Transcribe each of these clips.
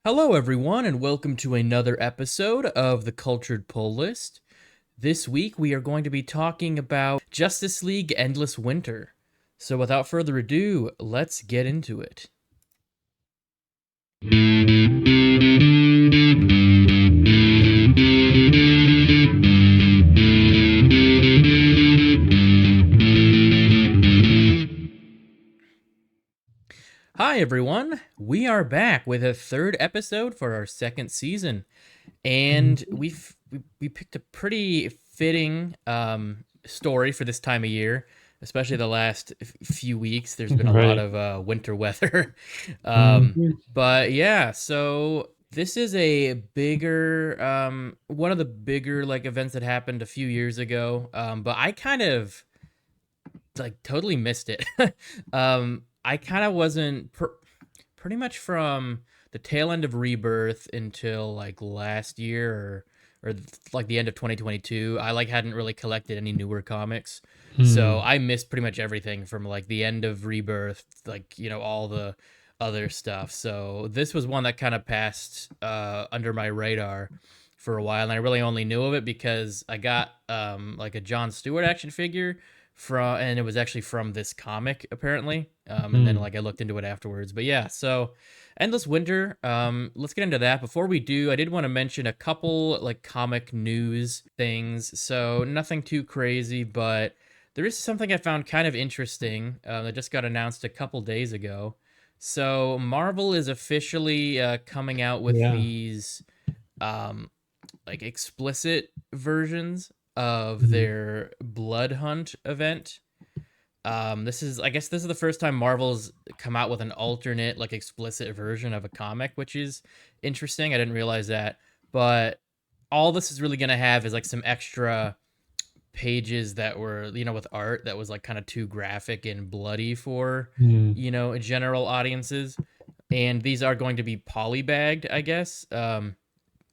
Hello, everyone, and welcome to another episode of the Cultured Pull List. This week, we are going to be talking about Justice League Endless Winter. So, without further ado, let's get into it. Hi, everyone. We are back with a third episode for our second season, and we picked a pretty fitting story for this time of year, especially the last few weeks. There's been a lot Right. of winter weather, Mhm. but yeah. So this is a bigger one of the bigger like events that happened a few years ago. But I kind of like totally missed it. I kind of wasn't pretty much from the tail end of Rebirth until like last year or like the end of 2022. I like hadn't really collected any newer comics. So Hmm. I missed pretty much everything from like the end of Rebirth, like, all the other stuff. So this was one that kind of passed under my radar for a while, and I really only knew of it because I got like a John Stewart action figure from, and it was actually from this comic apparently. And then Hmm. like I looked into it afterwards. But yeah, so Endless Winter. Let's get into that. Before we do, I did want to mention a couple like comic news things. So nothing too crazy, but there is something I found kind of interesting that just got announced a couple days ago. So Marvel is officially coming out with Yeah. these um, like explicit versions of Mhm. their Blood Hunt event. I guess this is the first time Marvel's come out with an alternate, like explicit version of a comic, which is interesting. I didn't realize that. But all this is really gonna have is like some extra pages that were, with art that was like kind of too graphic and bloody for, Hmm. general audiences. And these are going to be polybagged, I guess.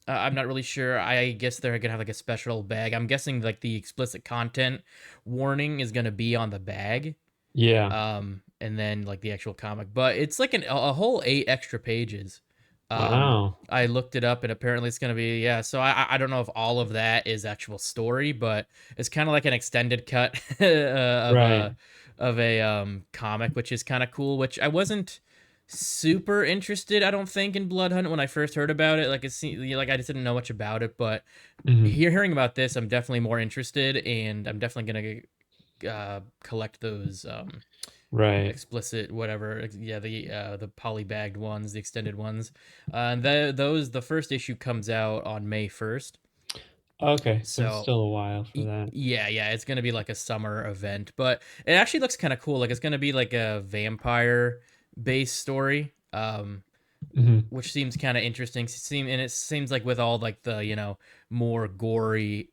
I'm not really sure. I guess they're gonna have like a special bag. I'm guessing like the explicit content warning is gonna be on the bag, Yeah. and then like the actual comic. But it's like a whole 8 extra pages. Um, Wow. I looked it up, and apparently it's gonna be, yeah. So I don't know if all of that is actual story, but it's kind of like an extended cut of Right. a comic, which is kind of cool. Which I wasn't super interested, I don't think, in Blood Hunt when I first heard about it. Like like I just didn't know much about it, but Hmm. hearing about this, I'm definitely more interested, and I'm definitely gonna collect those Right. explicit whatever, yeah, the polybagged ones, the extended ones. And the first issue comes out on May 1st. Okay. So it's So still a while for that. yeah, it's gonna be like a summer event, but it actually looks kind of cool. Like it's gonna be like a vampire based story, Hmm. which seems kind of interesting. And it seems like with all like the more gory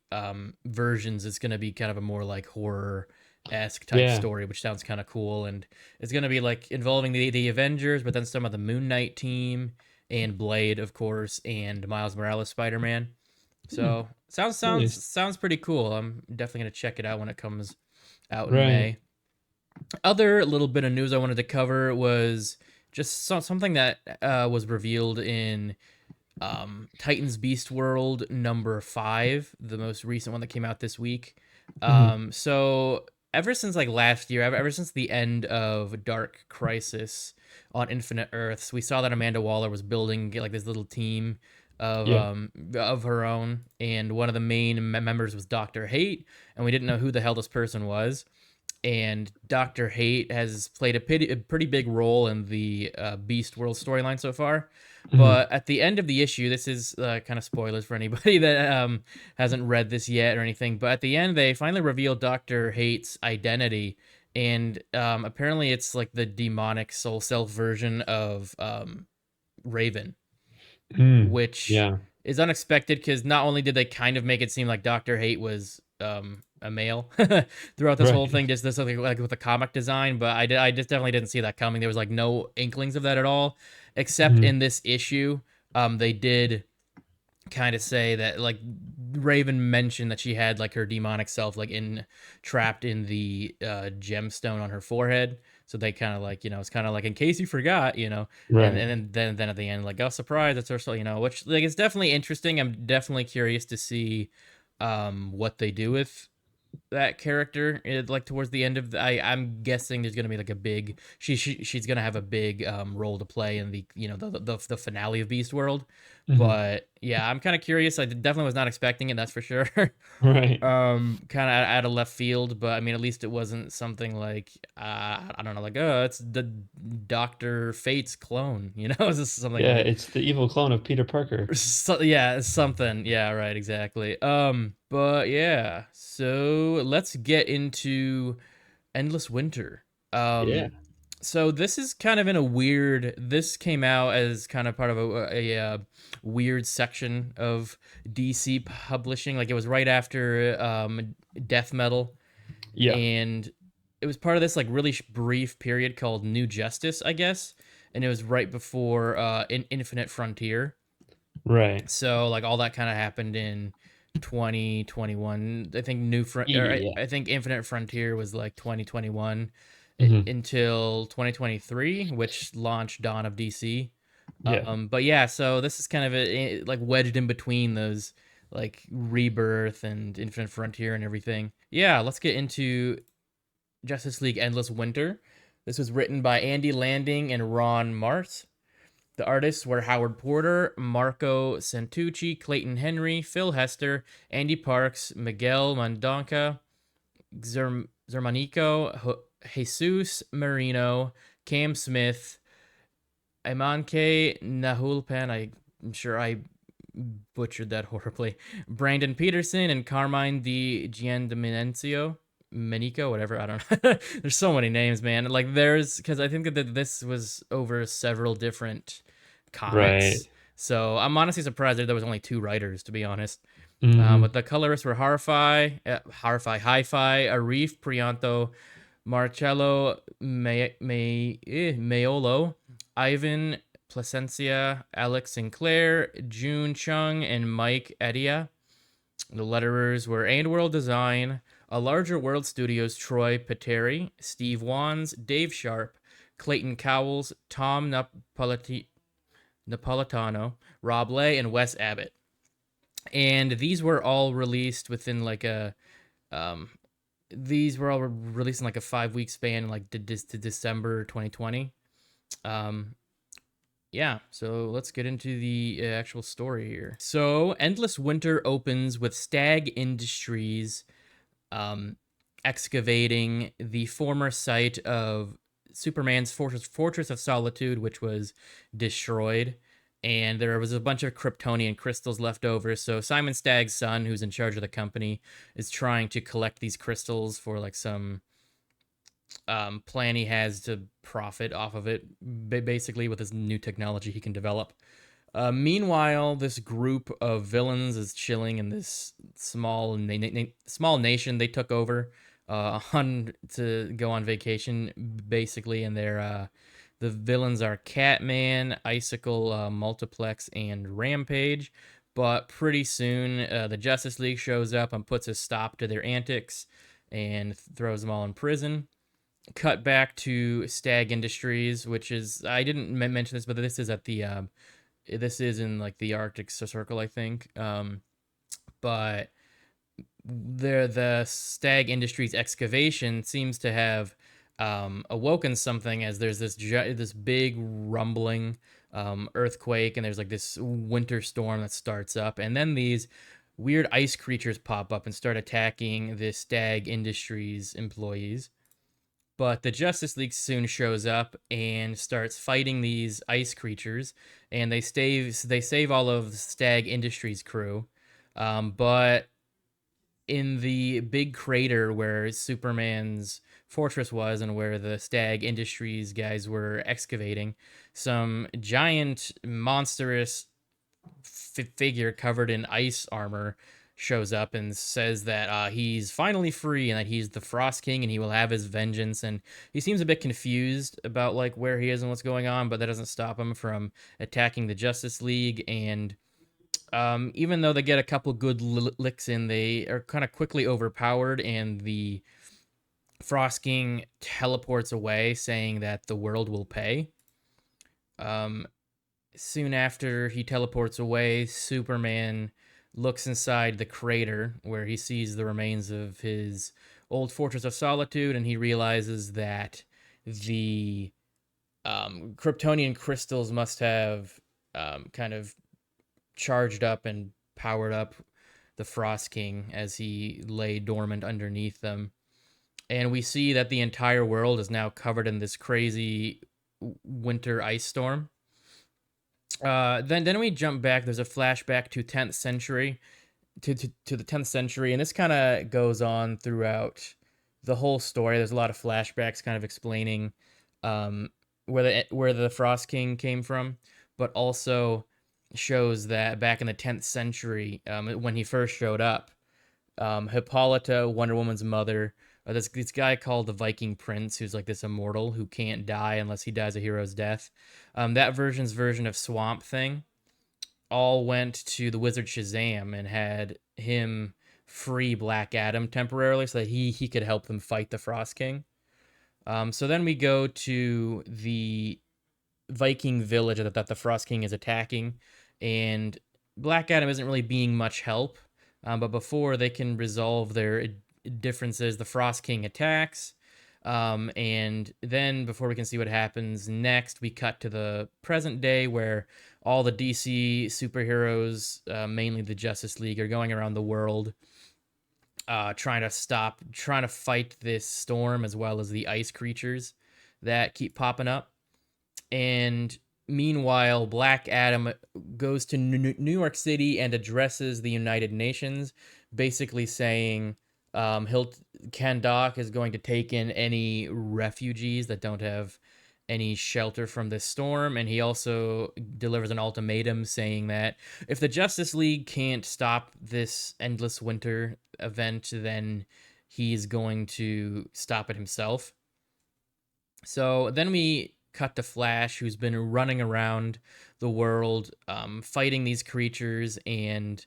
versions, it's gonna be kind of a more like horror esque type Yeah. story, which sounds kind of cool. And it's gonna be like involving the Avengers, but then some of the Moon Knight team and Blade, of course, and Miles Morales Spider Man. Hmm. So Nice. sounds pretty cool. I'm definitely gonna check it out when it comes out in Right. May. Other little bit of news I wanted to cover was just something that was revealed in Titans Beast World number 5, the most recent one that came out this week. Hmm. So ever since like last year, ever since the end of Dark Crisis on Infinite Earths, we saw that Amanda Waller was building like this little team Yeah. of her own, and one of the main members was Doctor Hate, and we didn't know who the hell this person was. And Doctor Hate has played a pretty big role in the Beast World storyline so far. Hmm. But at the end of the issue, this is kind of spoilers for anybody that hasn't read this yet or anything. But at the end, they finally reveal Doctor Hate's identity, and apparently, it's like the demonic soul self version of Raven, Mm. which Yeah. is unexpected because not only did they kind of make it seem like Doctor Hate was a male throughout this whole Right. thing, just this like with the comic design, but I just definitely didn't see that coming. There was like no inklings of that at all, except Hmm. in this issue. They did kind of say that like Raven mentioned that she had like her demonic self like in trapped in the gemstone on her forehead. So they kind of like, it's kind of like in case you forgot, and Right. then at the end, like, oh, surprise, it's Ursula, which like it's definitely interesting. I'm definitely curious to see what they do with that character like towards the end of I'm guessing there's gonna be like a big she's gonna have a big role to play in the the finale of Beast World. Hmm. But yeah, I'm kind of curious. I definitely was not expecting it, that's for sure. Right. Kind of out of left field, but I mean, at least it wasn't something like I don't know, like, oh, it's the Doctor Fate's clone, it's just something Yeah, like it's the evil clone of Peter Parker. yeah, something. Yeah, right, exactly. But yeah, so let's get into Endless Winter. Yeah. Um, so this is kind of in a weird. This came out as kind of part of a weird section of DC publishing. Like it was right after Death Metal, Yeah. and it was part of this like really brief period called New Justice, I guess, and it was right before Infinite Frontier. Right. So like all that kind of happened in 2021. I think Yeah. I think Infinite Frontier was like 2021 Hmm. until 2023, which launched Dawn of DC. Yeah. But yeah, so this is kind of like wedged in between those like Rebirth and Infinite Frontier and everything. Yeah, let's get into Justice League Endless Winter. This was written by Andy Landing and Ron Mart. The artists were Howard Porter, Marco Santucci, Clayton Henry, Phil Hester, Andy Parks, Miguel Mandonca, Zermanico, Jesus Marino, Cam Smith, Imanke Nahulpan. I'm sure I butchered that horribly. Brandon Peterson and Carmine Di Giandominencio. Menico, whatever. I don't know. There's so many names, man. Like there's because I think that this was over several different Right. comics. So I'm honestly surprised that there was only two writers, to be honest. Hmm. But the colorists were Hi-Fi, Arif Prianto, Marcello Maiolo, Ivan Placencia, Alex Sinclair, June Chung, and Mike Edia. The letterers were World Design, A Larger World Studios, Troy Peteri, Steve Wands, Dave Sharp, Clayton Cowles, Tom Napolitano, Rob Lay, and Wes Abbott. And these were all released within like a um, these were all released in like a 5 week span, like to December 2020. Um, yeah, so let's get into the actual story here. So, Endless Winter opens with Stag Industries um, excavating the former site of Superman's Fortress of Solitude, which was destroyed. And there was a bunch of Kryptonian crystals left over. So Simon Stagg's son, who's in charge of the company, is trying to collect these crystals for like some plan he has to profit off of it, basically with this new technology he can develop. Meanwhile, this group of villains is chilling in this small nation they took over on to go on vacation, basically, and the villains are Catman, Icicle, Multiplex, and Rampage. But pretty soon, the Justice League shows up and puts a stop to their antics and throws them all in prison. Cut back to Stag Industries, which is I didn't mention this, but this is in like the Arctic Circle, I think. But the Stag Industries excavation seems to have awoken something, as there's this big rumbling earthquake, and there's like this winter storm that starts up, and then these weird ice creatures pop up and start attacking the Stag Industries employees. But the Justice League soon shows up and starts fighting these ice creatures, and they save all of Stag Industries crew. But in the big crater where Superman's fortress was and where the Stag Industries guys were excavating, some giant monstrous figure covered in ice armor shows up and says that he's finally free and that he's the Frost King and he will have his vengeance. And he seems a bit confused about like where he is and what's going on, but that doesn't stop him from attacking the Justice League. And even though they get a couple good licks in, they are kind of quickly overpowered, and the Frost King teleports away, saying that the world will pay. Um, Soon after he teleports away, Superman looks inside the crater where he sees the remains of his old Fortress of Solitude, and he realizes that the Kryptonian crystals must have kind of charged up and powered up the Frost King as he lay dormant underneath them. And we see that the entire world is now covered in this crazy winter ice storm. Then we jump back. There's a flashback to 10th century, to the 10th century, and this kind of goes on throughout the whole story. There's a lot of flashbacks, kind of explaining um, where the Frost King came from, but also shows that back in the 10th century, when he first showed up, Hippolyta, Wonder Woman's mother, this guy called the Viking Prince, who's like this immortal who can't die unless he dies a hero's death. That version's version of Swamp Thing all went to the wizard Shazam and had him free Black Adam temporarily so that he could help them fight the Frost King. So then we go to the Viking village that the Frost King is attacking, and Black Adam isn't really being much help. But before they can resolve their differences, the Frost King attacks. And then before we can see what happens next, we cut to the present day where all the DC superheroes, mainly the Justice League, are going around the world trying to fight this storm as well as the ice creatures that keep popping up. And meanwhile, Black Adam goes to New York City and addresses the United Nations, basically saying he'll Kandak is going to take in any refugees that don't have any shelter from this storm, and he also delivers an ultimatum saying that if the Justice League can't stop this endless winter event, then he's going to stop it himself. So then we cut to Flash, who's been running around the world fighting these creatures, and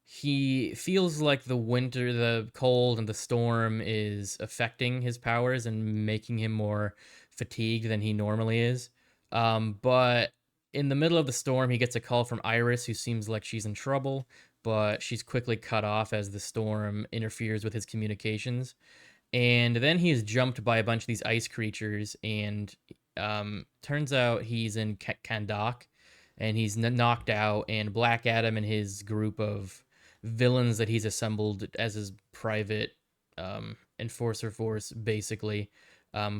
he feels like the winter, the cold, and the storm is affecting his powers and making him more fatigued than he normally is. But in the middle of the storm, he gets a call from Iris, who seems like she's in trouble, but she's quickly cut off as the storm interferes with his communications. And then he is jumped by a bunch of these ice creatures, and turns out he's in Kandak, and he's knocked out. And Black Adam and his group of villains that he's assembled as his private enforcer force basically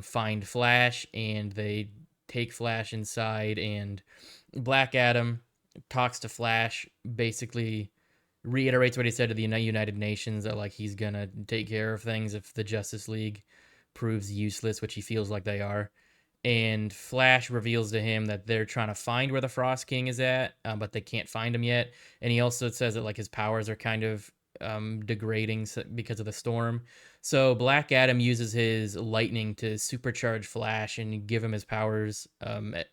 find Flash, and they take Flash inside. And Black Adam talks to Flash, basically reiterates what he said to the United Nations that like he's gonna take care of things if the Justice League proves useless, which he feels like they are. And Flash reveals to him that they're trying to find where the Frost King is at, but they can't find him yet. And he also says that like his powers are kind of degrading because of the storm. So Black Adam uses his lightning to supercharge Flash and give him his powers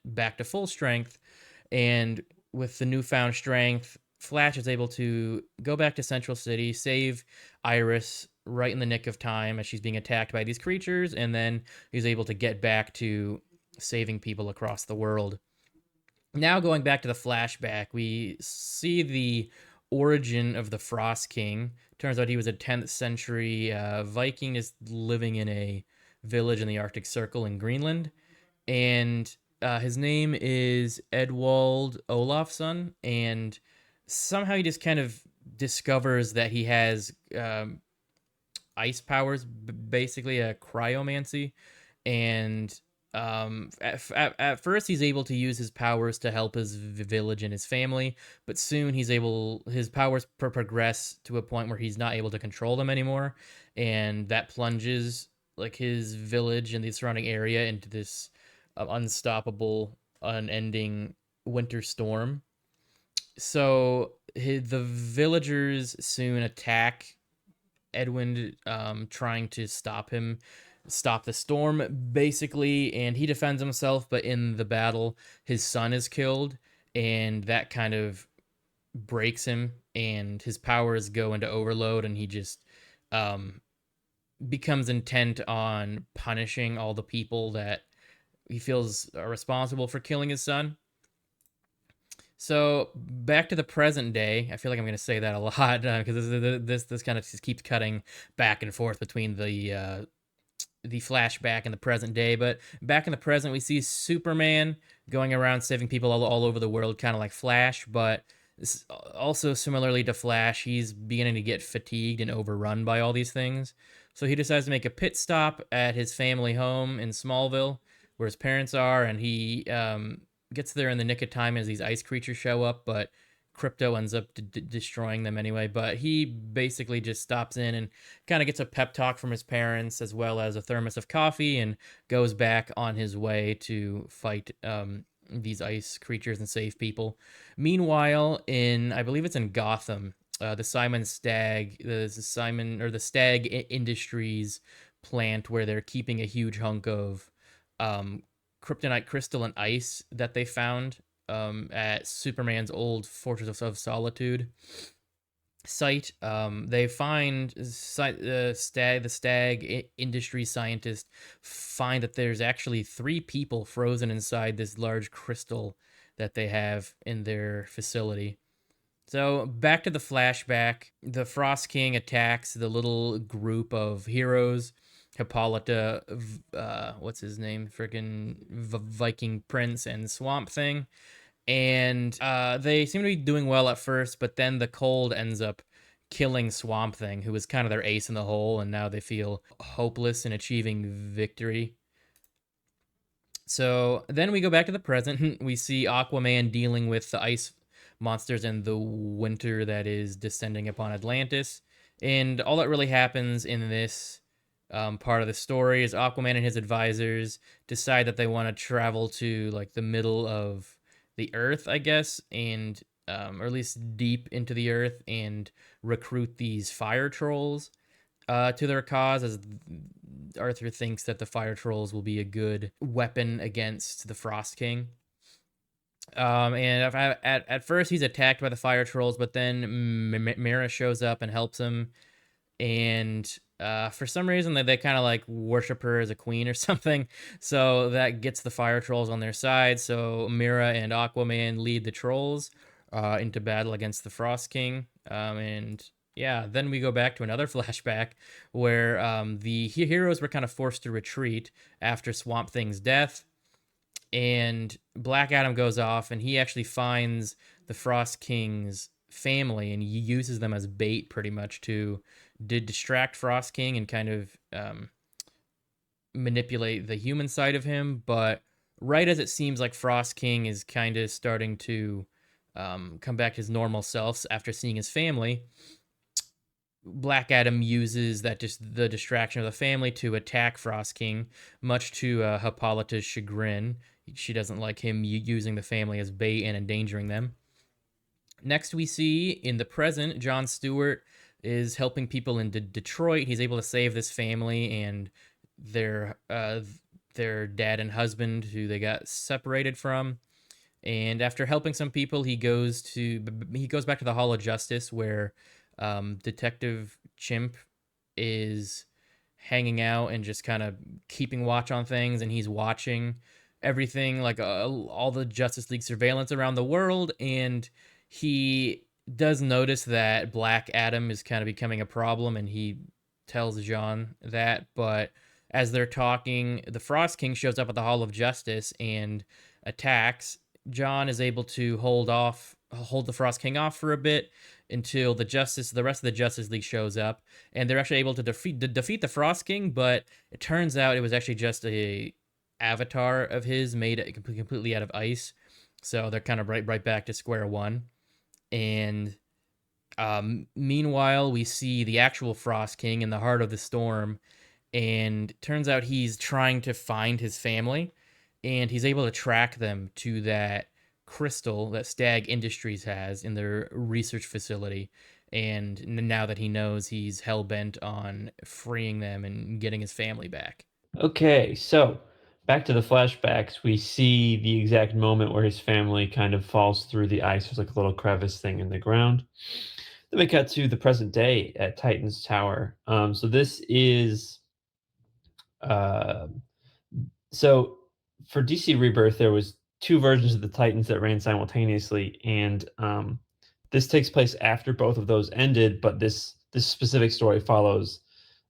back to full strength. And with the newfound strength, Flash is able to go back to Central City, save Iris right in the nick of time as she's being attacked by these creatures, and then he's able to get back to saving people across the world. Now, going back to the flashback, we see the origin of the Frost King. Turns out he was a 10th century Viking, is living in a village in the Arctic Circle in Greenland. And his name is Edwald Olafsson, and somehow he just kind of discovers that he has ice powers, basically a cryomancy. And at first he's able to use his powers to help his village and his family, but soon his powers progress to a point where he's not able to control them anymore, and that plunges like his village and the surrounding area into this unstoppable, unending winter storm. So the villagers soon attack Edwin, trying to stop the storm, basically, and he defends himself. But in the battle, his son is killed, and that kind of breaks him, and his powers go into overload, and he just becomes intent on punishing all the people that he feels are responsible for killing his son. So back to the present day. I feel like I'm going to say that a lot because this kind of just keeps cutting back and forth between the flashback and the present day. But back in the present, we see Superman going around saving people all over the world, kind of like Flash. But also similarly to Flash, he's beginning to get fatigued and overrun by all these things. So he decides to make a pit stop at his family home in Smallville, where his parents are, and he gets there in the nick of time as these ice creatures show up. But Crypto ends up destroying them anyway. But he basically just stops in and kind of gets a pep talk from his parents as well as a thermos of coffee and goes back on his way to fight these ice creatures and save people. Meanwhile, I believe it's in Gotham, the Stag Industries plant where they're keeping a huge hunk of um, kryptonite crystal and ice that they found at Superman's old Fortress of Solitude site. They find the Stag industry scientists find that there's actually three people frozen inside this large crystal that they have in their facility. So back to the flashback, the Frost King attacks the little group of heroes. Hippolyta, what's his name? Freaking Viking Prince and Swamp Thing, and they seem to be doing well at first, but then the cold ends up killing Swamp Thing, who was kind of their ace in the hole, and now they feel hopeless in achieving victory. So then we go back to the present. We see Aquaman dealing with the ice monsters and the winter that is descending upon Atlantis. And all that really happens in this part of the story is Aquaman and his advisors decide that they want to travel to like the middle of the earth, I guess, and or at least deep into the earth and recruit these fire trolls to their cause, as Arthur thinks that the fire trolls will be a good weapon against the Frost King. And if at first he's attacked by the fire trolls, but then Mira shows up and helps him. And for some reason, they kind of like worship her as a queen or something. So that gets the fire trolls on their side. So Mira and Aquaman lead the trolls into battle against the Frost King. And yeah, then we go back to another flashback where the heroes were kind of forced to retreat after Swamp Thing's death, and Black Adam goes off and he actually finds the Frost King's family and he uses them as bait pretty much to distract Frost King and kind of manipulate the human side of him. But right as it seems like Frost King is kind of starting to come back to his normal self after seeing his family, Black Adam uses that just the distraction of the family to attack Frost King, much to Hippolyta's chagrin. She doesn't like him using the family as bait and endangering them. Next, we see in the present, Jon Stewart is helping people in Detroit. He's able to save this family and their dad and husband, who they got separated from. And after helping some people, he goes back to the Hall of Justice, where Detective Chimp is hanging out and just kind of keeping watch on things, and he's watching everything, like all the Justice League surveillance around the world, and he does notice that Black Adam is kind of becoming a problem, and he tells John that. But as they're talking, the Frost King shows up at the Hall of Justice and attacks. John is able to hold the Frost King off for a bit until the rest of the Justice League shows up, and they're actually able to defeat the Frost King. But it turns out it was actually just a avatar of his made completely out of ice. So they're kind of right back to square one. And meanwhile, we see the actual Frost King in the heart of the storm, and it turns out he's trying to find his family, and he's able to track them to that crystal that Stag Industries has in their research facility. And now that he knows, he's hell bent on freeing them and getting his family back. Okay, so back to the flashbacks, we see the exact moment where his family kind of falls through the ice. There's like a little crevice thing in the ground. Then we cut to the present day at Titan's Tower. So this is uh, so for DC Rebirth, there was two versions of the Titans that ran simultaneously, and this takes place after both of those ended. But this specific story follows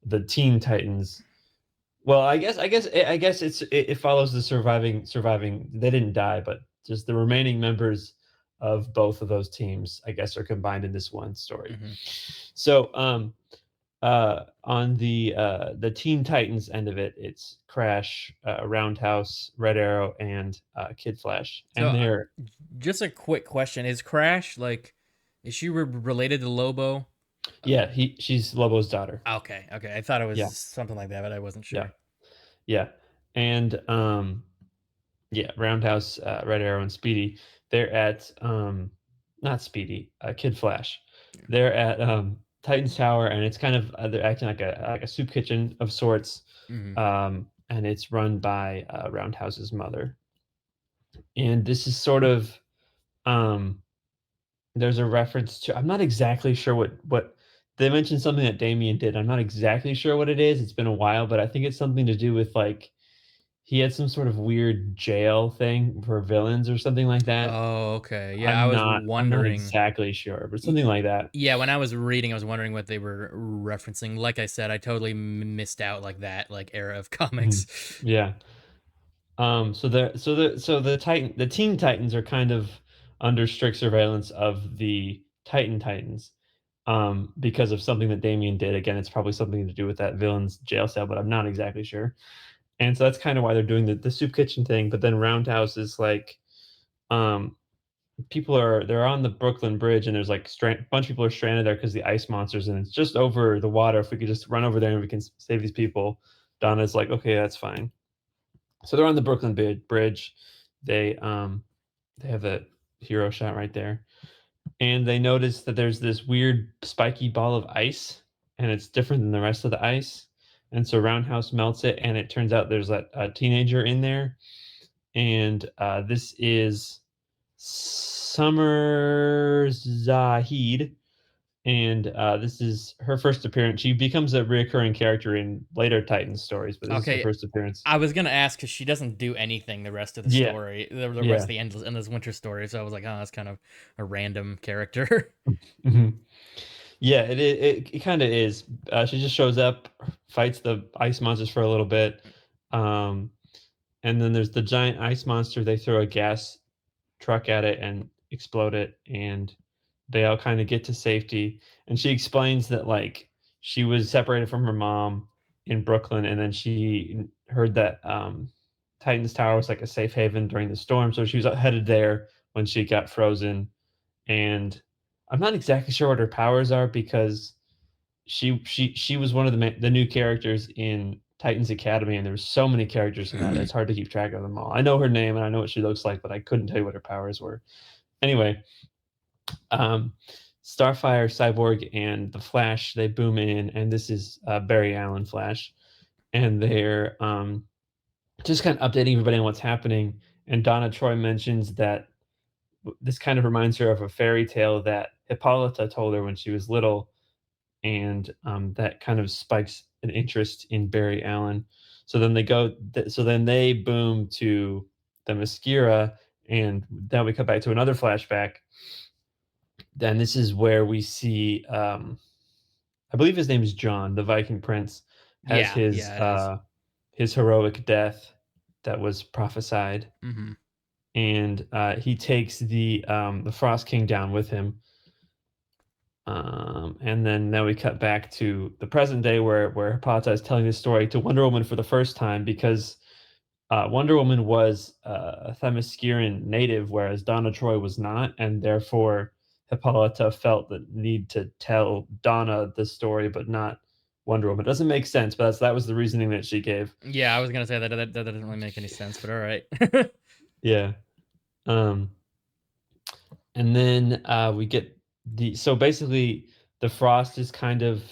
the Teen Titans. Well, I guess it follows the surviving. They didn't die, but just the remaining members of both of those teams, I guess, are combined in this one story. Hmm. So, on the Teen Titans end of it, it's Crash, Roundhouse, Red Arrow, and Kid Flash, So, and they're just a quick question: is Crash like, is she related to Lobo? yeah, she's Lobo's daughter. Okay, okay. I thought it was Yeah, something like that, but I wasn't yeah, sure. yeah, and yeah, Roundhouse, Red Arrow, and Speedy. They're at not Speedy, Kid Flash. They're at Titan's Tower, and it's kind of they're acting like a soup kitchen of sorts, Hmm. and it's run by Roundhouse's mother. And this is sort of um, there's a reference to. I'm not exactly sure what they mentioned something that Damien did. I'm not exactly sure what it is. It's been a while, but I think it's something to do with like he had some sort of weird jail thing for villains or something like that. Oh, okay. Yeah, I I'm was not wondering. exactly sure, but Y- something like that. Yeah, when I was reading, I was wondering what they were referencing. Like I said, I totally missed out like that like era of Mhm. comics. Yeah. So the Teen Titans are kind of under strict surveillance of the Titans, because of something that Damien did. Again, it's probably something to do with that villain's jail cell, but I'm not exactly sure. And so that's kind of why they're doing the soup kitchen thing. But then Roundhouse is like, um, they're on the Brooklyn Bridge, and there's like bunch of people are stranded there because the ice monsters, and it's just over the water. If we could just run over there and we can save these people, Donna's like, okay, that's fine. So they're on the Brooklyn Bridge. They they have the hero shot right there, and they notice that there's this weird spiky ball of ice, and it's different than the rest of the ice. And so Roundhouse melts it, and it turns out there's a teenager in there, and this is Summer Zahid, and this is her first appearance. She becomes a recurring character in later Titans stories, but this is her Okay, first appearance. I was gonna ask because she doesn't do anything the rest of the Yeah, story, the rest yeah. of the endless winter story. So I was like, oh, that's kind of a random character. Mhm. Yeah, it kinda is. She just shows up, fights the ice monsters for a little bit, um, and then there's the giant ice monster. They throw a gas truck at it and explode it, and they all kinda get to safety, and she explains that, like, she was separated from her mom in Brooklyn, and then she heard that, Titan's Tower was, like, a safe haven during the storm, so she was headed there when she got frozen, and I'm not exactly sure what her powers are because she was one of the new characters in Titans Academy, and there's so many characters in that, it's hard to keep track of them all. I know her name and I know what she looks like, but I couldn't tell you what her powers were. Anyway, um, Starfire, Cyborg, and the Flash, they boom in, and this is Barry Allen Flash, and they're just kind of updating everybody on what's happening. And Donna Troy mentions that this kind of reminds her of a fairy tale that Hippolyta told her when she was little, and that kind of spikes an interest in Barry Allen. So then so then they boom to the Mascara, and then we come back to another flashback. Then this is where we see, I believe his name is John, the Viking prince, has Yeah, yeah, it is. his heroic death that was prophesied, Mm-hmm. and he takes the Frost King down with him. And then now we cut back to the present day where Hippolyta is telling this story to Wonder Woman for the first time because Wonder Woman was a Themysciran native, whereas Donna Troy was not, and therefore Hippolyta felt the need to tell Donna the story, but not Wonder Woman. It doesn't make sense, but that was the reasoning that she gave. Yeah, I was gonna say that doesn't really make any sense, but all right. Yeah. Um, and then we get so basically the frost is kind of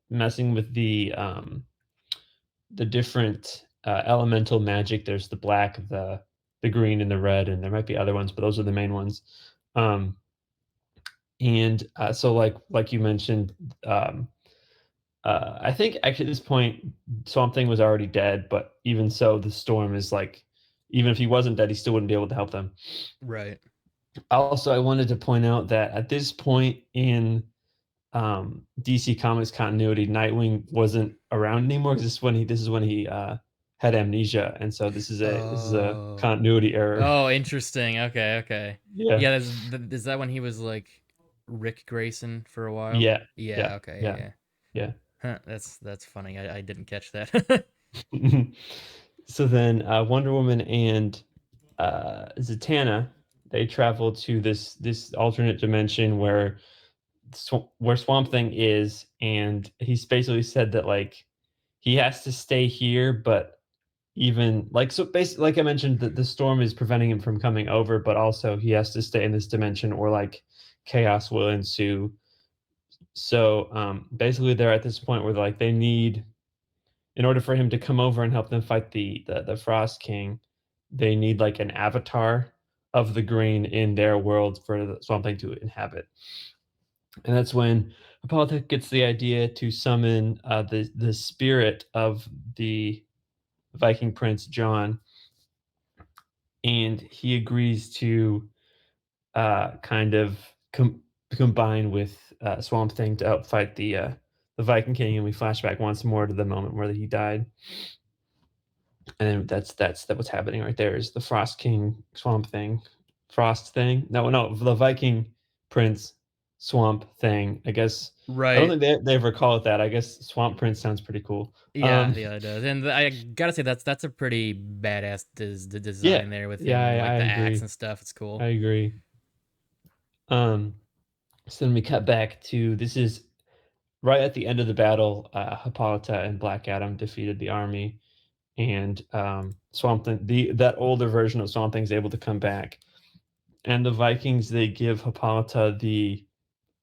messing with the different elemental magic. There's the black, the green, and the red, and there might be other ones, but those are the main ones. Um, And so like you mentioned, um, I think actually at this point, Swamp Thing was already dead, but even so, the storm is like, even if he wasn't dead, he still wouldn't be able to help them. Right. Also, I wanted to point out that at this point in DC Comics continuity, Nightwing wasn't around anymore. 'Cause this is when he had amnesia, and so this is a Oh. continuity error. Oh, interesting. Okay, okay. Yeah, Yeah, is that when he was like Rick Grayson for a while? yeah, Yeah, yeah, okay, yeah, yeah, yeah. yeah. Huh, that's funny. I didn't catch that. So then, Wonder Woman and Zatanna, they travel to this alternate dimension where where Swamp Thing is, and he's basically said that like he has to stay here, but even like so basically like I mentioned, the storm is preventing him from coming over, but also he has to stay in this dimension or like chaos will ensue. So basically they're at this point where like they need in order for him to come over and help them fight the Frost King, they need like an avatar of the green in their world for something to inhabit. And that's when Hippolyta gets the idea to summon the spirit of the Viking prince John, and he agrees to kind of combine with Swamp Thing to help fight the Viking King, and we flash back once more to the moment where he died. And that's what's happening right there is the Frost King Swamp Thing, Frost Thing. No, the Viking Prince Swamp Thing. I guess I don't Right. think they ever call it that. I guess Swamp Prince sounds pretty cool. Yeah, yeah, it does. And I gotta say that's a pretty badass the Yeah, design there with yeah, him and like I the axe agree. and stuff. It's I cool. agree. Um, so then we cut back to this is right at the end of the battle. Hippolyta and Black Adam defeated the army, and Swamp Thing, that older version of Swamp Thing is able to come back. And the Vikings, they give Hippolyta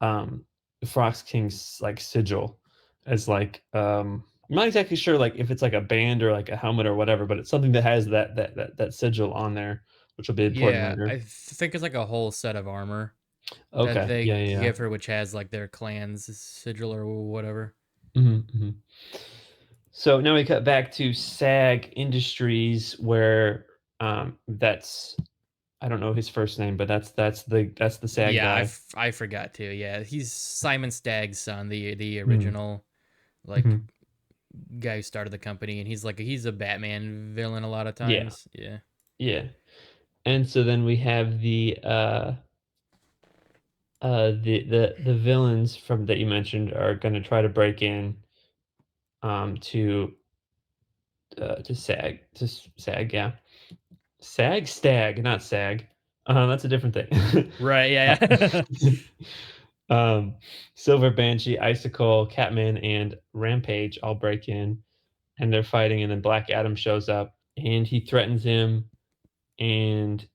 um, the Frost King's, like, sigil as, like, I'm not exactly sure, like, if it's, like, a band or, like, a helmet or whatever, but it's something that has that sigil on there, which will be important Yeah, later. I think it's like a whole set of armor that Okay. they Yeah, yeah, yeah. give her, which has like their clan's sigil or whatever. Mhm, mhm. So now we cut back to SAG Industries where, that's I don't know his first name, but that's the SAG Yeah, guy. I forgot to. Yeah, he's Simon Stagg's son, the Mhm, original like mhm. guy who started the company, and he's a Batman villain a lot of Yeah, times. Yeah. yeah. And so then we have the villains from that you mentioned are gonna try to break in, to SAG SAG, yeah. SAG? Stag, not SAG. That's a different thing. Right. Uh, Yeah. Yeah. Silver Banshee, Icicle, Catman, and Rampage all break in, and they're fighting, and then Black Adam shows up, and he threatens him, and,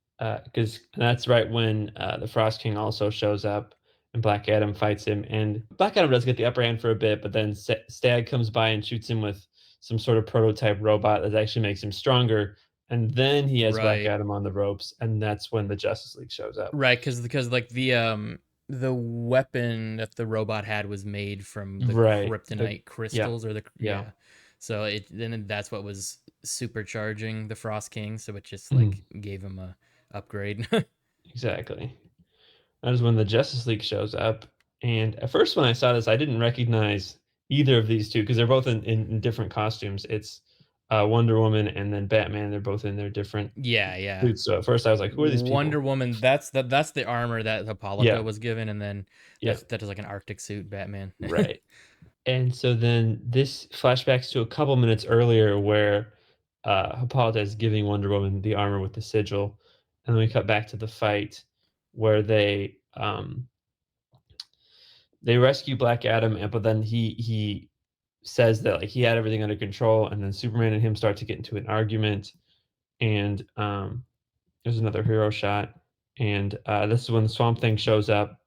because that's right when, the Frost King also shows up, and Black Adam fights him, and Black Adam does get the upper hand for a bit, but then Stag comes by and shoots him with some sort of prototype robot that actually makes him stronger, and then he has Black Right. Adam on the ropes, and that's when the Justice League shows up. Right. Because like the weapon that the robot had was made from the Right. kryptonite Yeah, crystals or the yeah. yeah. So it then that's what was supercharging the Frost King. So it just like Mhm, gave him a upgrade. exactly. That is when the Justice League shows up, and at first when I saw this, I didn't recognize either of these 2 because 'cause they're both in different costumes. It's, Wonder Woman and then Batman, they're both in their different Yeah, yeah. suits, so at first I was like, "Who are these Wonder people?" Woman, that's the armor that Hippolyta Yeah, was given, and then yeah, that is like an Arctic suit Batman. right, and so then this flashbacks to a couple minutes earlier where, Hippolyta is giving Wonder Woman the armor with the sigil, and then we cut back to the fight where they rescue Black Adam, and but then he says that like he had everything under control, and then Superman and him start to get into an argument, and there's another hero shot, and this is when the Swamp Thing shows up,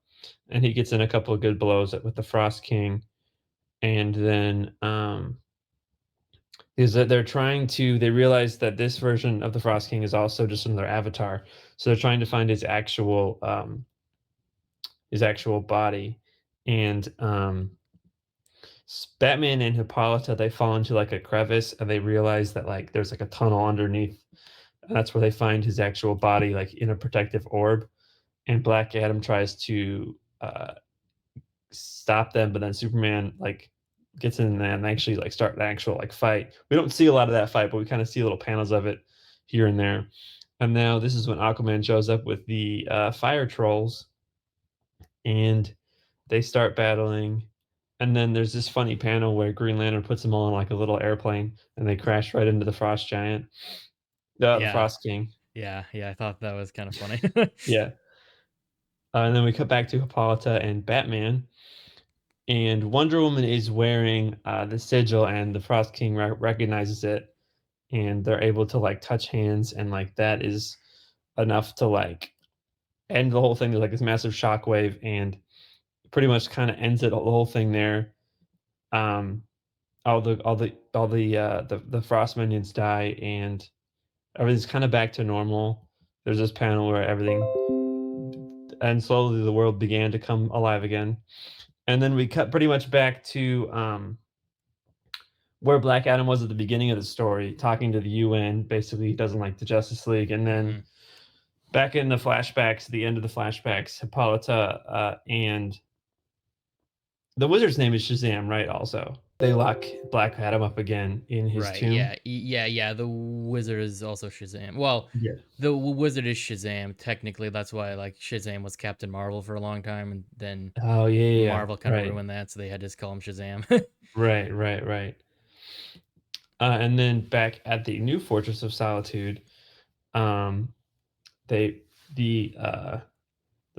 and he gets in a couple of good blows with the Frost King, and then is that they realize that this version of the Frost King is also just another avatar, so they're trying to find his actual his actual body, and Batman and Hippolyta, they fall into like a crevice and they realize that like there's like a tunnel underneath. And that's where they find his actual body, like in a protective orb. And Black Adam tries to stop them, but then Superman like gets in there and actually like start an actual like fight. We don't see a lot of that fight, but we kind of see little panels of it here and there. And now this is when Aquaman shows up with the fire trolls, and they start battling. And then there's this funny panel where Green Lantern puts them all on like a little airplane, and they crash right into the Frost Giant, the Yeah, Frost King. yeah. I thought that was kind of funny. Yeah. And then we cut back to Hippolyta and Batman, and Wonder Woman is wearing the sigil, and the Frost King recognizes it, and they're able to like touch hands, and like that is enough to like end the whole thing. There's like this massive shockwave, and pretty much kind of ends it the whole thing there. Um, all the frost minions die, and everything's kind of back to normal. There's this panel where everything, and slowly the world began to come alive again. And then we cut pretty much back to where Black Adam was at the beginning of the story, talking to the UN. Basically, he doesn't like the Justice League. And then Hmm. back in the flashbacks, the end of the flashbacks, Hippolyta and the wizard's name is Shazam, right? Also, they lock Black Adam up again in his Right. tomb. Yeah. Yeah. The wizard is also Shazam. Well, Yeah. the wizard is Shazam. Technically, that's why like Shazam was Captain Marvel for a long time, and then Oh yeah, yeah, yeah. Marvel kind of Right, ruined that, so they had to just call him Shazam. right, right, right. And then back at the new Fortress of Solitude, um, they the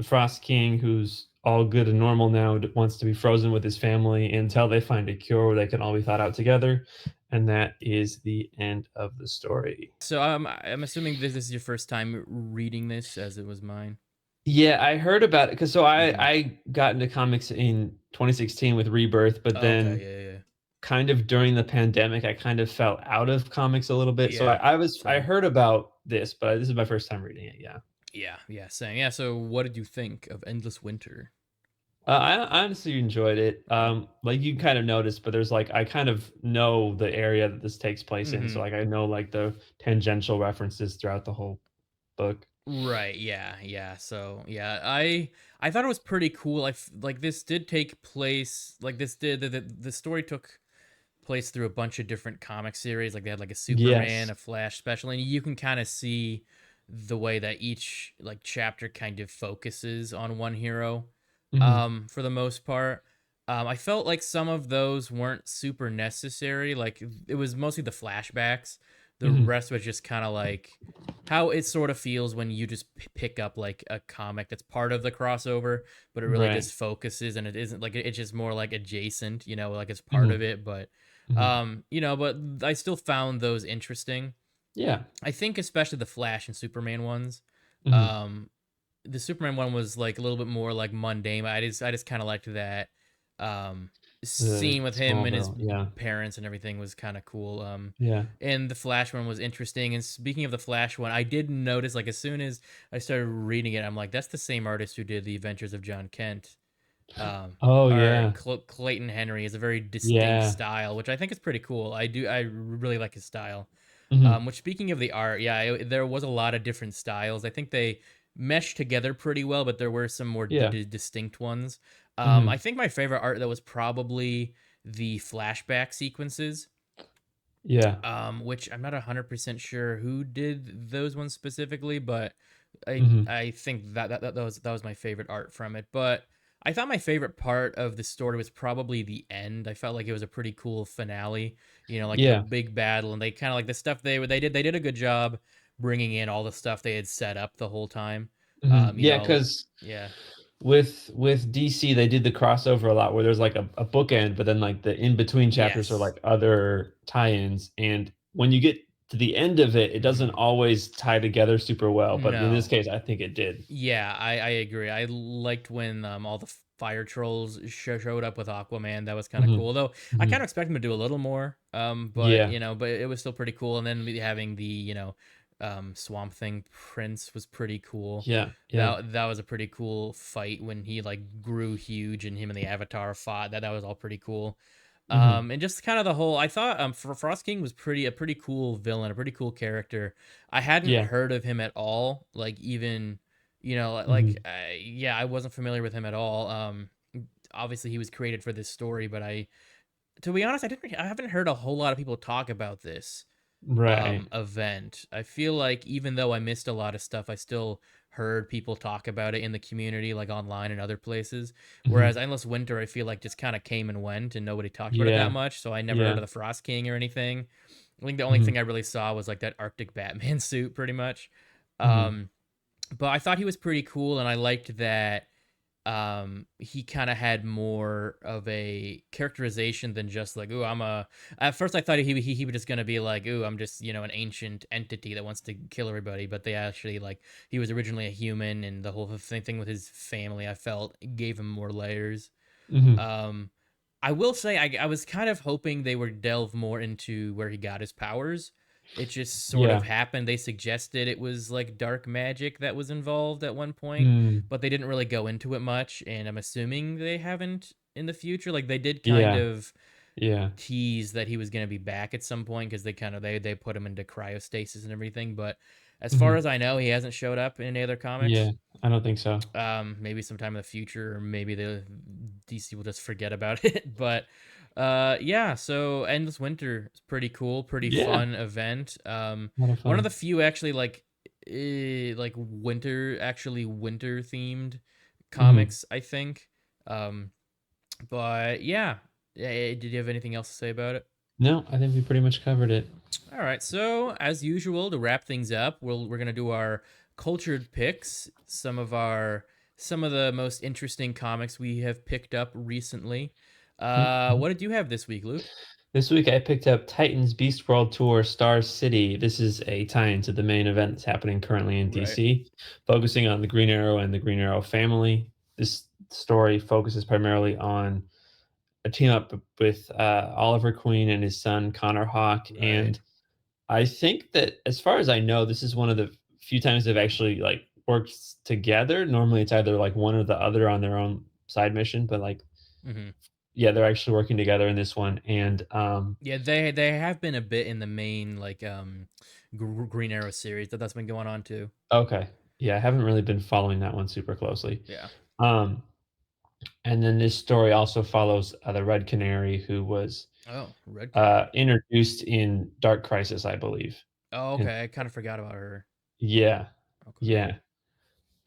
Frost King, who's all good and normal now, wants to be frozen with his family until they find a cure where they can all be thought out together, and that is the end of the story. So I'm assuming this is your first time reading this, as it was mine. Yeah, I heard about it because Hmm. I got into comics in 2016 with Rebirth, but Okay. then Yeah. kind of during the pandemic, I kind of fell out of comics a little bit. So Yeah. I Same. heard about this, but this is my first time reading it. Yeah. Yeah. Yeah. Same. Yeah. So what did you think of Endless Winter? I honestly enjoyed it. Like you kind of noticed, but there's like I kind of know the area that this takes place in, so Hmm. like I know like the tangential references throughout the whole book. Right. Yeah. Yeah. So yeah, I thought it was pretty cool. Like this did take place. Like this did the story took place through a bunch of different comic series. Like they had like a Superman, Yes. a Flash special, and you can kind of see the way that each like chapter kind of focuses on one hero. Hmm. For the most part. I felt like some of those weren't super necessary. Like it was mostly the flashbacks. The Hmm. rest was just kind of like how it sort of feels when you just pick up like a comic that's part of the crossover, but it really Right. just focuses and it isn't like it's just more like adjacent, like it's part of Hmm. it. But Hmm. but I still found those interesting. Yeah. I think especially the Flash and Superman ones. Hmm. Um, the Superman one was like a little bit more like mundane. I just kind of liked that. Um, The scene with him and his Smallville. Yeah. parents and everything was kind of cool. Yeah. And the Flash one was interesting. And speaking of the Flash one, I did notice like as soon as I started reading it, I'm like, that's the same artist who did the Adventures of John Kent. Oh Or yeah. Clayton Henry is a very distinct Yeah. style, which I think is pretty cool. I really like his style. Hmm. Which speaking of the art, yeah, there was a lot of different styles. I think they meshed together pretty well, but there were some more Yeah. distinct ones. I Hmm. think my favorite art that was probably the flashback sequences, Yeah. which I'm not 100% sure who did those ones specifically, but Hmm. I think that was my favorite art from it. But I thought my favorite part of the story was probably the end. I felt like it was a pretty cool finale, like the Yeah. big battle, and they kind of like the stuff they did a good job bringing in all the stuff they had set up the whole time. Hmm. Yeah, Like because yeah, with DC, they did the crossover a lot where there's like a bookend, but then like the in between chapters are yes, like other tie-ins. And when you get to the end of it, it doesn't hmm, always tie together super well. But in this no. case, I think it did. Yeah, I agree. I liked when all the fire trolls showed up with Aquaman. That was kind of Hmm. cool. Though I kind Hmm. of expect him to do a little more. But Yeah. but it was still pretty cool. And then having the Swamp Thing Prince was pretty cool. Yeah, yeah. That was a pretty cool fight when he like grew huge and him and the Avatar fought. That was all pretty cool. Mhm. And just kind of the whole, I thought Frost King was a pretty cool villain, a pretty cool character. I hadn't Yeah. heard of him at all, like even Mhm. yeah, I wasn't familiar with him at all. Obviously he was created for this story, but to be honest, I haven't heard a whole lot of people talk about this Right. event. I feel like even though I missed a lot of stuff, I still heard people talk about it in the community, like online and other places. Whereas Mhm. Endless Winter, I feel like just kind of came and went, and nobody talked about it that Yeah. much. So I never heard Yeah. of the Frost King or anything. I think the only Mhm. thing I really saw was like that Arctic Batman suit, pretty much. Mhm. Um, but I thought he was pretty cool, and I liked that he kind of had more of a characterization than just like, ooh, I'm a at first I thought he was just gonna be like, ooh, I'm just, an ancient entity that wants to kill everybody, but they actually like, he was originally a human, and the whole thing with his family, I felt gave him more layers. Mhm. um I will say, I was kind of hoping they would delve more into where he got his powers. It just sort of Yeah. happened. They suggested it was like dark magic that was involved at one point, Mm. but they didn't really go into it much. And I'm assuming they haven't in the future. Like they did kind Yeah. of Yeah. tease that he was going to be back at some point because they put him into cryostasis and everything. But as far Mhm. as I know, he hasn't showed up in any other Yeah. comics. I don't think so. Maybe sometime in the future, or maybe the DC will just forget about it. But yeah, so Endless Winter is pretty cool, pretty Yeah. fun event. A lot of One of fun. the few actually like winter themed Mhm. comics, I think. um but yeah, did you have anything else to say about it? No, I think we pretty much covered it. All right, so as usual, to wrap things up, we're gonna do our cultured picks, some of the most interesting comics we have picked up recently. Mhm. What did you have this week, Luke? This week I picked up Titans Beast World Tour Star City. This is a tie-in to the main event that's happening currently in Right. DC, focusing on the Green Arrow and the Green Arrow family. This story focuses primarily on a team up with Oliver Queen and his son Connor Hawk. Right. And I think that, as far as I know, this is one of the few times they've actually like worked together. Normally, it's either like one or the other on their own side mission, but like, Hmm. yeah, they're actually working together in this one. And Yeah, they have been a bit in the main like Green Arrow series that's been going on too. okay, yeah, I haven't really been following that one super closely. Yeah. Um, and then this story also follows the Red Canary, who was Oh, Red Canary. introduced in Dark Crisis, I believe. Oh, And okay. I kind of forgot about her. yeah, Okay. yeah.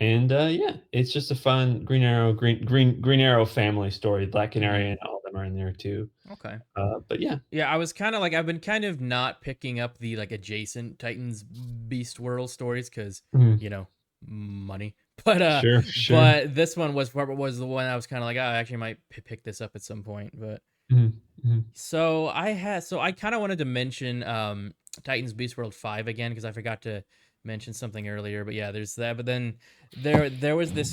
And, yeah, it's just a fun Green Arrow, Green Arrow family story. Black Hmm. Canary and all of them are in there too. Okay. But yeah. Yeah, I was kind of like, I've been kind of not picking up the like adjacent Titans Beast World stories because, Mhm. money. But Sure, sure. but this one was the one I was kind of like, oh, I actually might pick this up at some point. But Mhm, mhm, so I kind of wanted to mention Titans Beast World 5 again because I forgot to mention something earlier. But yeah, there's that. But then there was this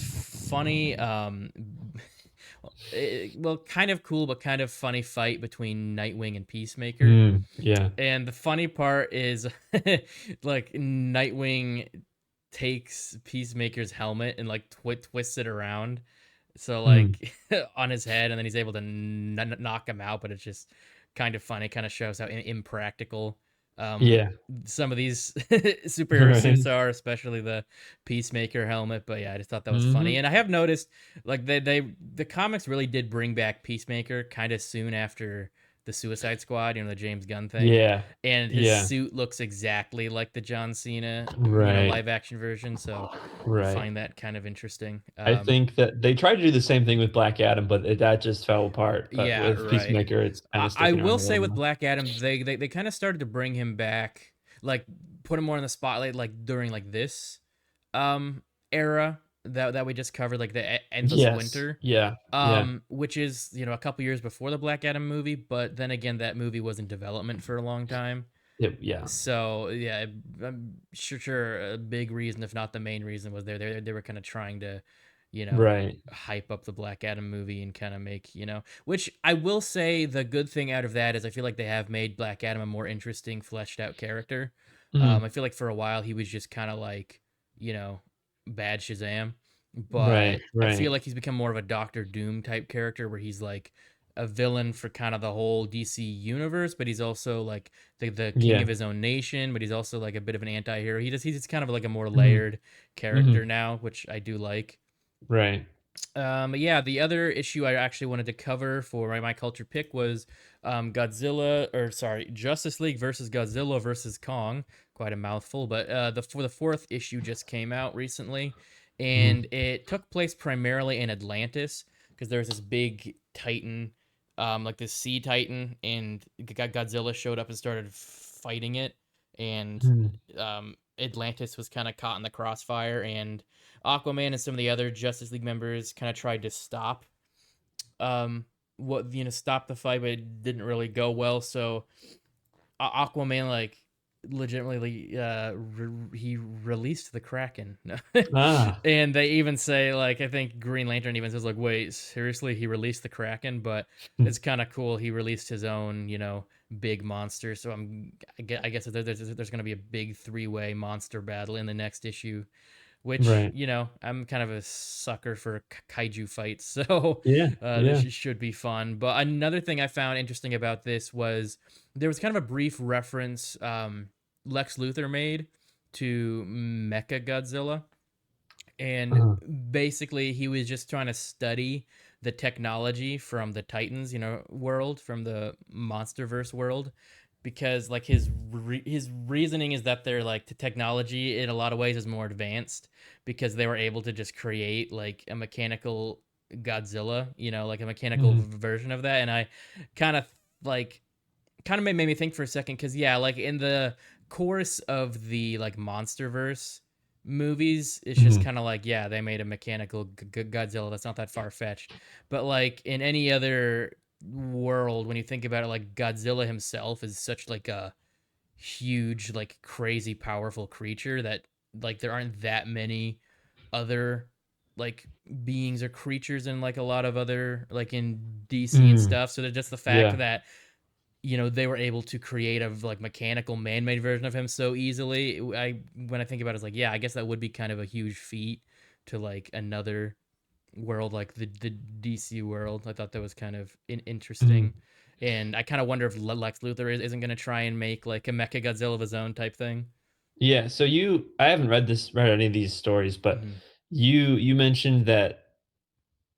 funny well, kind of cool but kind of funny fight between Nightwing and Peacemaker. yeah. And the funny part is like Nightwing takes Peacemaker's helmet and like twists it around. So Mm, like on his head, and then he's able to knock him out. But it's just kind of funny. Kind of shows how impractical um, yeah. some of these superhero suits Right. are, especially the Peacemaker helmet. But yeah, I just thought that was funny. Mhm. And I have noticed like the comics really did bring back Peacemaker kind of soon after the Suicide Squad, the James Gunn thing. Yeah. And his Yeah. suit looks exactly like the John Cena, Right. live action version. So I Right. find that kind of interesting. I think that they tried to do the same thing with Black Adam, but that just fell apart. But Yeah, with right. Peacemaker, it's kinda I sticking around will a say little with more. Black Adam, they kind of started to bring him back, like put him more in the spotlight, like during like this era that we just covered, like the Endless Yes. Winter, Yeah. Yeah. which is a couple years before the Black Adam movie, but then again, that movie was in development for a long time. Yeah. So yeah, I'm sure a big reason, if not the main reason, was they were kind of trying to, you know, Right. hype up the Black Adam movie and kind of make, which I will say the good thing out of that is I feel like they have made Black Adam a more interesting, fleshed out character. Mhm. I feel like for a while he was just kind of like, you know, bad Shazam, Right, but I feel right. like he's become more of a Doctor Doom type character where he's like a villain for kind of the whole DC universe, but he's also like the king of Yeah. his own nation, but he's also like a bit of an anti-hero. He's kind of like a more Mhm, layered character mhm. now, which I do like. Right. Yeah, the other issue I actually wanted to cover for my culture pick was Godzilla, or sorry, Justice League versus Godzilla versus Kong. Quite a mouthful, but the fourth issue just came out recently, and Mhm, it took place primarily in Atlantis because there's this big Titan, like this sea Titan, and Godzilla showed up and started fighting it, and mhm, Atlantis was kind of caught in the crossfire, and Aquaman and some of the other Justice League members kind of tried to stop stop the fight, but it didn't really go well. So Aquaman legitimately he released the Kraken. ah, And they even say, like, I think Green Lantern even says, like, wait, seriously, he released the Kraken? But hmm, it's kind of cool, he released his own, big monster. So I guess there's going to be a big three-way monster battle in the next issue, which, right. I'm kind of a sucker for kaiju fights. So Yeah, this yeah. should be fun. But another thing I found interesting about this was there was kind of a brief reference Lex Luthor made to Mecha Godzilla, and Uh-huh. basically he was just trying to study the technology from the Titans, world, from the MonsterVerse world, because like his reasoning is that they're like the technology in a lot of ways is more advanced because they were able to just create like a mechanical Godzilla, like a mechanical Mhm, version of that. And I kind of like made me think for a second because yeah, like in the course of the like MonsterVerse movies, it's just mhm, kind of like yeah, they made a mechanical Godzilla. That's not that far fetched. But like in any other world, when you think about it, like Godzilla himself is such like a huge, like crazy powerful creature that like there aren't that many other like beings or creatures in like a lot of other like in DC and mm, stuff. So that just the fact yeah, that they were able to create a like mechanical man-made version of him so easily. I When I think about it, it's like, yeah, I guess that would be kind of a huge feat to like another world like the DC world. I thought that was kind of mhm. interesting. And I kind of wonder if Lex Luthor isn't going to try and make like a Mecha Godzilla of his own type thing. Yeah, so I haven't read any of these stories, but Hmm. you mentioned that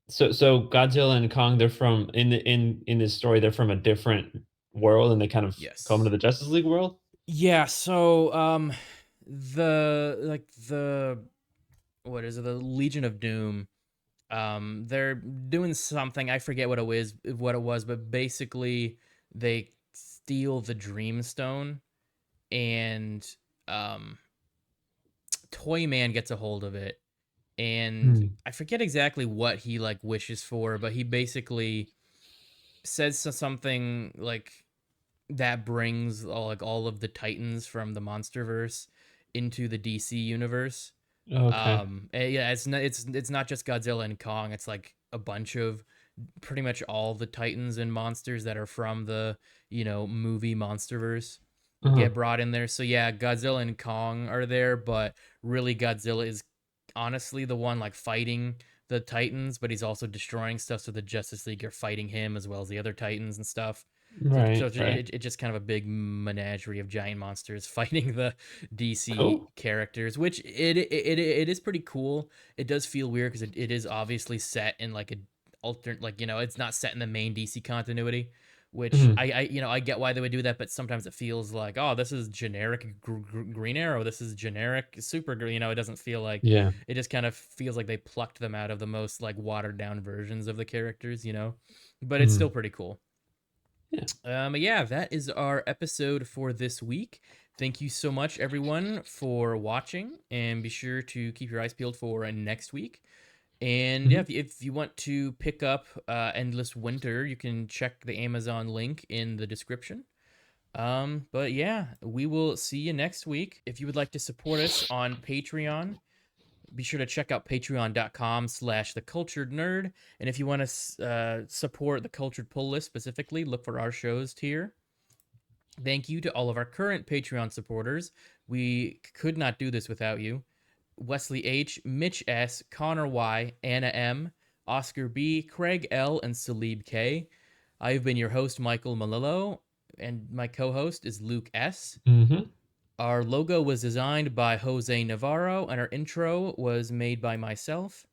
so Godzilla and Kong, they're from in this story, they're from a different world and they kind of come into Yes. the Justice League world? Yeah. So the what is it? The Legion of Doom, they're doing something, I forget what it was, but basically they steal the Dreamstone, and um Toyman gets a hold of it, and Mm, I forget exactly what he like wishes for, but he basically says something like that brings all of the Titans from the MonsterVerse into the DC universe. okay. Yeah, it's not just Godzilla and Kong. It's like a bunch of pretty much all the Titans and monsters that are from the movie MonsterVerse Uh-huh. get brought in there. So yeah, Godzilla and Kong are there, but really Godzilla is honestly the one like fighting the Titans, but he's also destroying stuff. So the Justice League are fighting him as well as the other Titans and stuff. So Right, right. it's just kind of a big menagerie of giant monsters fighting the DC Cool. characters, which it is pretty cool. It does feel weird because it is obviously set in like a alternate, like it's not set in the main DC continuity, which Mhm. I get why they would do that, but sometimes it feels like, oh, this is generic Green Arrow, this is generic Super Green. It doesn't feel like, Yeah. it just kind of feels like they plucked them out of the most like watered down versions of the characters. But it's still Mhm. pretty cool. Yeah. Yeah, that is our episode for this week. Thank you so much, everyone, for watching, and be sure to keep your eyes peeled for next week. And yeah, Mhm. if you want to pick up Endless Winter, you can check the Amazon link in the description. But yeah, we will see you next week. If you would like to support us on Patreon, be sure to check out patreon.com/theculturednerd. And if you want to support the Cultured Pull List specifically, look for our shows tier. Thank you to all of our current Patreon supporters. We could not do this without you. Wesley H, Mitch S, Connor Y, Anna M, Oscar B, Craig L, and Salib K. I've been your host, Michael Malillo, and my co host is Luke S. Mhm. Our logo was designed by Jose Navarro, and our intro was made by myself.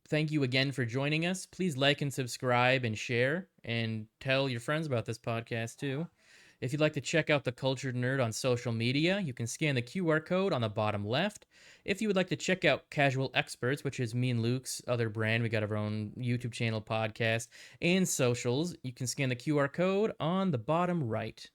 Thank you again for joining us. Please like and subscribe and share, and tell your friends about this podcast too. If you'd like to check out The Cultured Nerd on social media, you can scan the QR code on the bottom left. If you would like to check out Casual Experts, which is me and Luke's other brand, we got our own YouTube channel, podcast, and socials, you can scan the QR code on the bottom right.